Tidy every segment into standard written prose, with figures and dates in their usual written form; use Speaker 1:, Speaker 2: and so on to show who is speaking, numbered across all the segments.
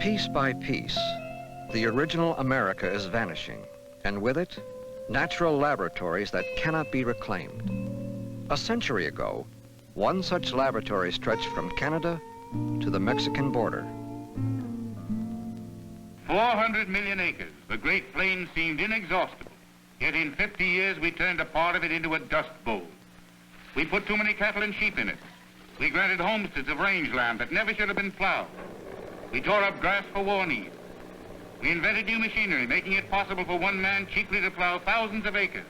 Speaker 1: Piece by piece, the original America is vanishing, and with it, natural laboratories that cannot be reclaimed. A century ago, one such laboratory stretched from Canada to the Mexican border.
Speaker 2: 400 million acres. The Great Plains seemed inexhaustible. Yet in 50 years, we turned a part of it into a dust bowl. We put too many cattle and sheep in it. We granted homesteads of rangeland that never should have been plowed. We tore up grass for war needs. We invented new machinery, making it possible for one man cheaply to plow thousands of acres.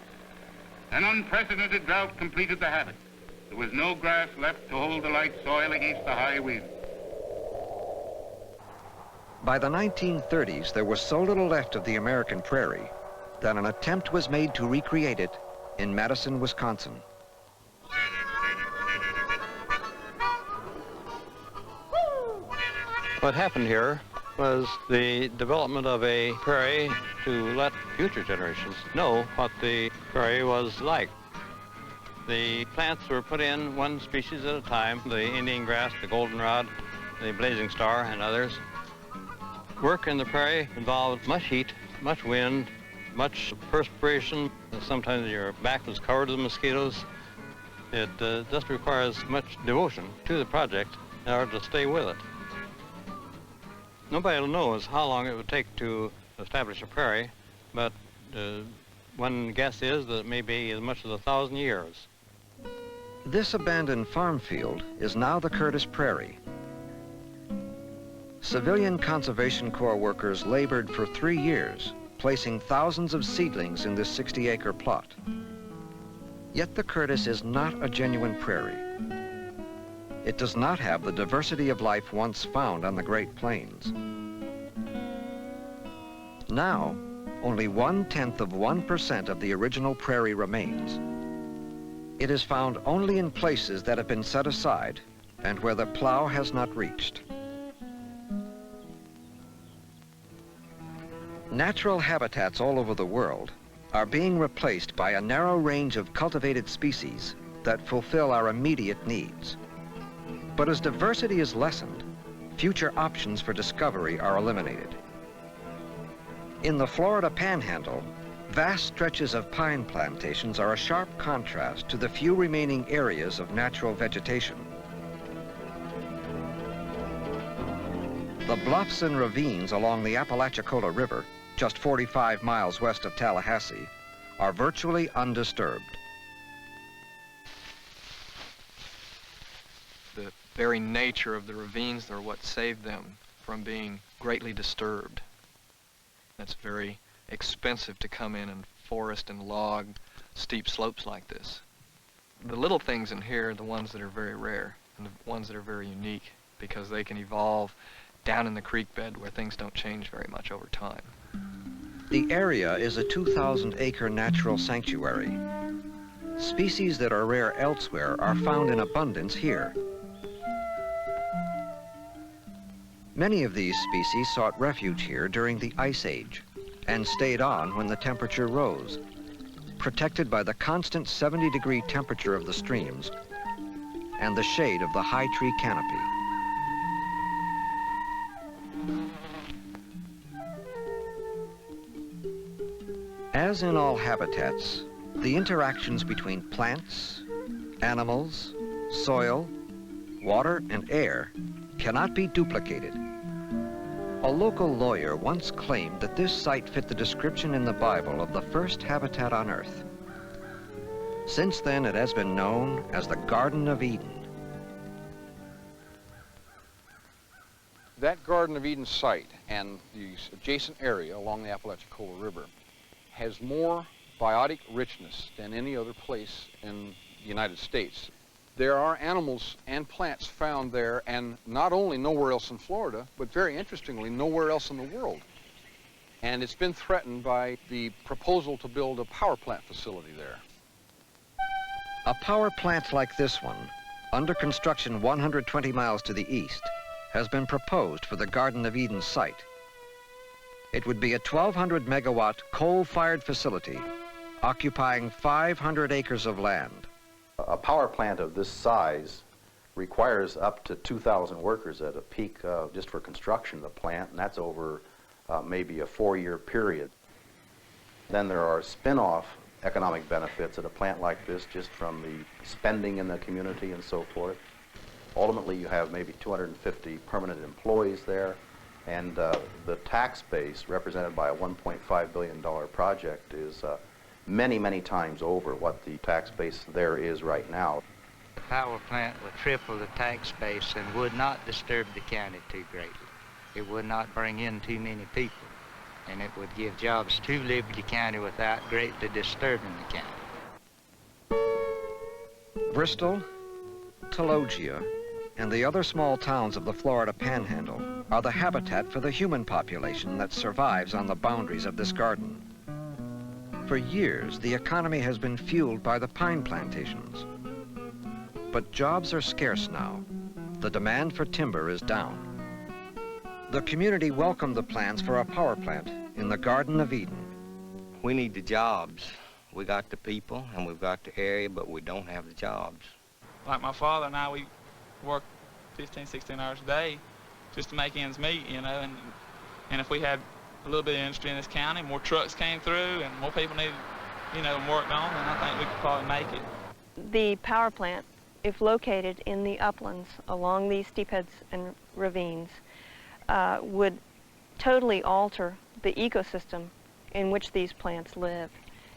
Speaker 2: An unprecedented drought completed the habit. There was no grass left to hold the light soil against the high wind.
Speaker 1: By the 1930s, there was so little left of the American prairie that an attempt was made to recreate it in Madison, Wisconsin.
Speaker 3: What happened here was the development of a prairie to let future generations know what the prairie was like. The plants were put in one species at a time, the Indian grass, the goldenrod, the blazing star, and others. Work in the prairie involved much heat, much wind, much perspiration. Sometimes your back was covered with mosquitoes. It just requires much devotion to the project in order to stay with it. Nobody knows how long it would take to establish a prairie, but one guess is that it may be as much as 1,000 years.
Speaker 1: This abandoned farm field is now the Curtis Prairie. Civilian Conservation Corps workers labored for 3 years, placing thousands of seedlings in this 60-acre plot. Yet the Curtis is not a genuine prairie. It does not have the diversity of life once found on the Great Plains. Now, only 0.1% of the original prairie remains. It is found only in places that have been set aside and where the plow has not reached. Natural habitats all over the world are being replaced by a narrow range of cultivated species that fulfill our immediate needs. But as diversity is lessened, future options for discovery are eliminated. In the Florida Panhandle, vast stretches of pine plantations are a sharp contrast to the few remaining areas of natural vegetation. The bluffs and ravines along the Apalachicola River, just 45 miles west of Tallahassee, are virtually undisturbed.
Speaker 4: The very nature of the ravines are what saved them from being greatly disturbed. It's very expensive to come in and forest and log steep slopes like this. The little things in here are the ones that are very rare and the ones that are very unique because they can evolve down in the creek bed where things don't change very much over time.
Speaker 1: The area is a 2,000-acre natural sanctuary. Species that are rare elsewhere are found in abundance here. Many of these species sought refuge here during the Ice Age and stayed on when the temperature rose, protected by the constant 70-degree temperature of the streams and the shade of the high tree canopy. As in all habitats, the interactions between plants, animals, soil, water, and air cannot be duplicated. A local lawyer once claimed that this site fit the description in the Bible of the first habitat on Earth. Since then, it has been known as the Garden of Eden.
Speaker 5: That Garden of Eden site and the adjacent area along the Apalachicola River has more biotic richness than any other place in the United States. There are animals and plants found there, and not only nowhere else in Florida, but very interestingly, nowhere else in the world. And it's been threatened by the proposal to build a power plant facility there.
Speaker 1: A power plant like this one, under construction 120 miles to the east, has been proposed for the Garden of Eden site. It would be a 1,200 megawatt coal-fired facility occupying 500 acres of land.
Speaker 6: A power plant of this size requires up to 2,000 workers at a peak just for construction of the plant, and that's over maybe a 4-year period. Then there are spin-off economic benefits at a plant like this just from the spending in the community and so forth. Ultimately, you have maybe 250 permanent employees there, and the tax base represented by a $1.5 billion project is many, many times over what the tax base there is right now.
Speaker 7: The power plant would triple the tax base and would not disturb the county too greatly. It would not bring in too many people, and it would give jobs to Liberty County without greatly disturbing the county.
Speaker 1: Bristol, Talogia, and the other small towns of the Florida Panhandle are the habitat for the human population that survives on the boundaries of this garden. For years, the economy has been fueled by the pine plantations. But jobs are scarce now. The demand for timber is down. The community welcomed the plans for a power plant in the Garden of Eden.
Speaker 8: We need the jobs. We got the people and we've got the area, but we don't have the jobs.
Speaker 9: Like my father and I, we work 15, 16 hours a day just to make ends meet, you know, and if we had a little bit of industry in this county, more trucks came through and more people needed, you know, worked on, then I think we could probably make it.
Speaker 10: The power plant, if located in the uplands along these steepheads and ravines, would totally alter the ecosystem in which these plants live.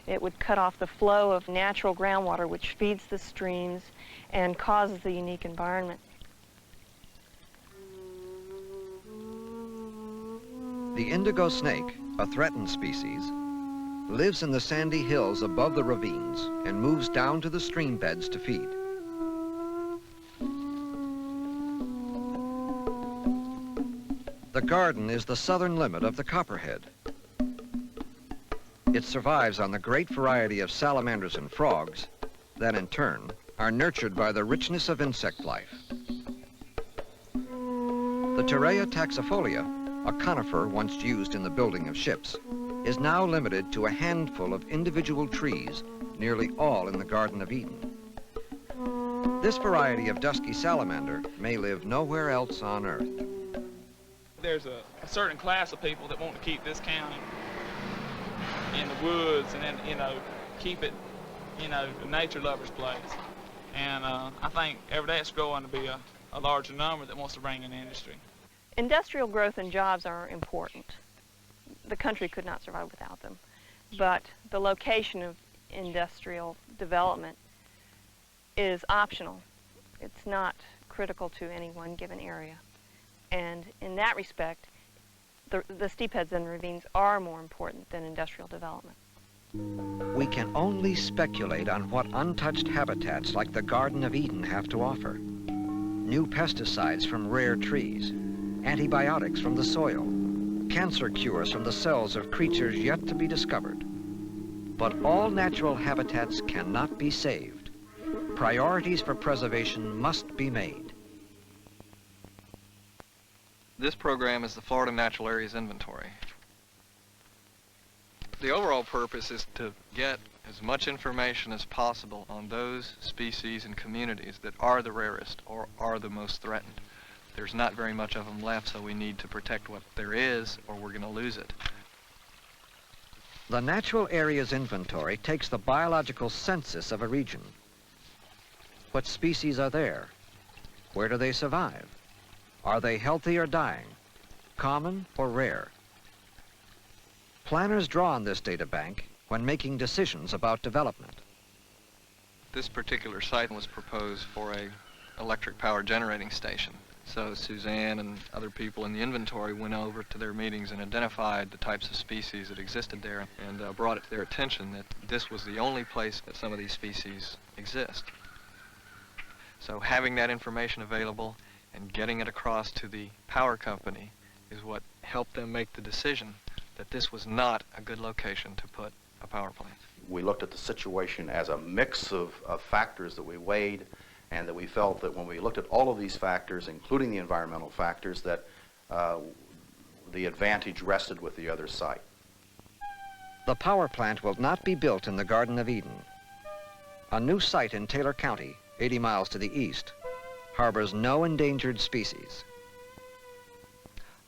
Speaker 10: It would cut off the flow of natural groundwater which feeds the streams and causes the unique environment.
Speaker 1: The indigo snake, a threatened species, lives in the sandy hills above the ravines and moves down to the stream beds to feed. The garden is the southern limit of the copperhead. It survives on the great variety of salamanders and frogs that, in turn, are nurtured by the richness of insect life. The Terrea taxifolia, a conifer once used in the building of ships, is now limited to a handful of individual trees, nearly all in the Garden of Eden. This variety of dusky salamander may live nowhere else on Earth.
Speaker 9: There's a certain class of people that want to keep this county in the woods and then, you know, keep it, you know, a nature lover's place. And I think every day it's growing to be a larger number that wants to bring in industry.
Speaker 10: Industrial growth and jobs are important. The country could not survive without them. But the location of industrial development is optional. It's not critical to any one given area. And in that respect, the steepheads and ravines are more important than industrial development.
Speaker 1: We can only speculate on what untouched habitats like the Garden of Eden have to offer. New pesticides from rare trees, antibiotics from the soil, cancer cures from the cells of creatures yet to be discovered. But all natural habitats cannot be saved. Priorities for preservation must be made.
Speaker 4: This program is the Florida Natural Areas Inventory. The overall purpose is to get as much information as possible on those species and communities that are the rarest or are the most threatened. There's not very much of them left, so we need to protect what there is or we're going to lose it.
Speaker 1: The Natural Areas Inventory takes the biological census of a region. What species are there? Where do they survive? Are they healthy or dying? Common or rare? Planners draw on this data bank when making decisions about development.
Speaker 4: This particular site was proposed for an electric power generating station. So Suzanne and other people in the inventory went over to their meetings and identified the types of species that existed there and brought it to their attention that this was the only place that some of these species exist. So having that information available and getting it across to the power company is what helped them make the decision that this was not a good location to put a power plant.
Speaker 6: We looked at the situation as a mix of factors that we weighed, and that we felt that when we looked at all of these factors, including the environmental factors, that the advantage rested with the other site.
Speaker 1: The power plant will not be built in the Garden of Eden. A new site in Taylor County, 80 miles to the east, harbors no endangered species.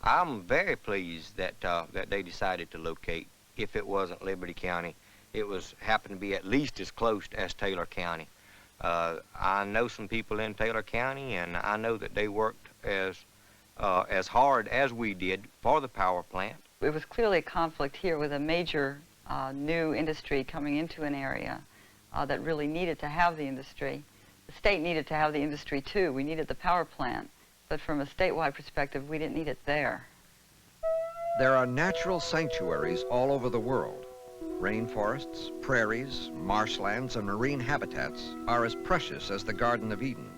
Speaker 8: I'm very pleased that that they decided to locate. If it wasn't Liberty County, it happened to be at least as close as Taylor County. I know some people in Taylor County, and I know that they worked as hard as we did for the power plant.
Speaker 11: It was clearly a conflict here with a major new industry coming into an area that really needed to have the industry. The state needed to have the industry too. We needed the power plant, but from a statewide perspective, we didn't need it there.
Speaker 1: There are natural sanctuaries all over the world. Rainforests, prairies, marshlands, and marine habitats are as precious as the Garden of Eden.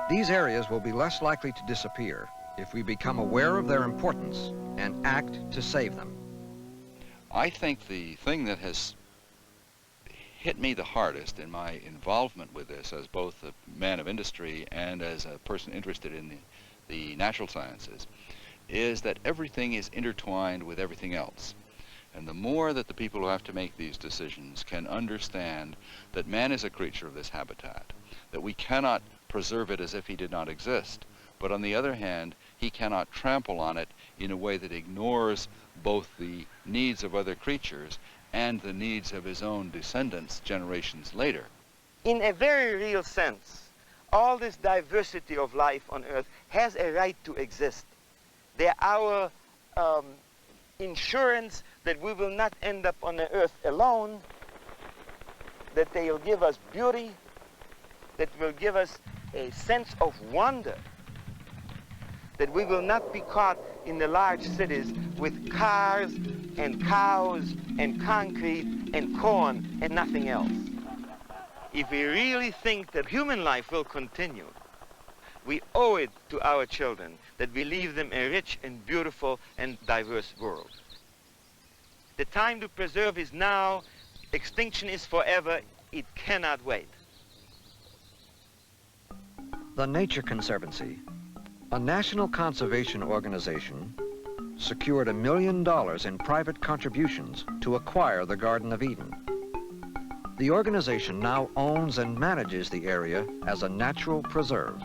Speaker 1: These areas will be less likely to disappear if we become aware of their importance and act to save them.
Speaker 12: I think the thing that has hit me the hardest in my involvement with this as both a man of industry and as a person interested in the natural sciences is that everything is intertwined with everything else. And the more that the people who have to make these decisions can understand that man is a creature of this habitat, that we cannot preserve it as if he did not exist, but on the other hand, he cannot trample on it in a way that ignores both the needs of other creatures and the needs of his own descendants generations later.
Speaker 13: In a very real sense, all this diversity of life on Earth has a right to exist. They're our insurance that we will not end up on the Earth alone, that they will give us beauty, that will give us a sense of wonder, that we will not be caught in the large cities with cars and cows and concrete and corn and nothing else. If we really think that human life will continue, we owe it to our children that we leave them a rich and beautiful and diverse world. The time to preserve is now. Extinction is forever. It cannot wait.
Speaker 1: The Nature Conservancy, a national conservation organization, secured $1 million in private contributions to acquire the Garden of Eden. The organization now owns and manages the area as a natural preserve.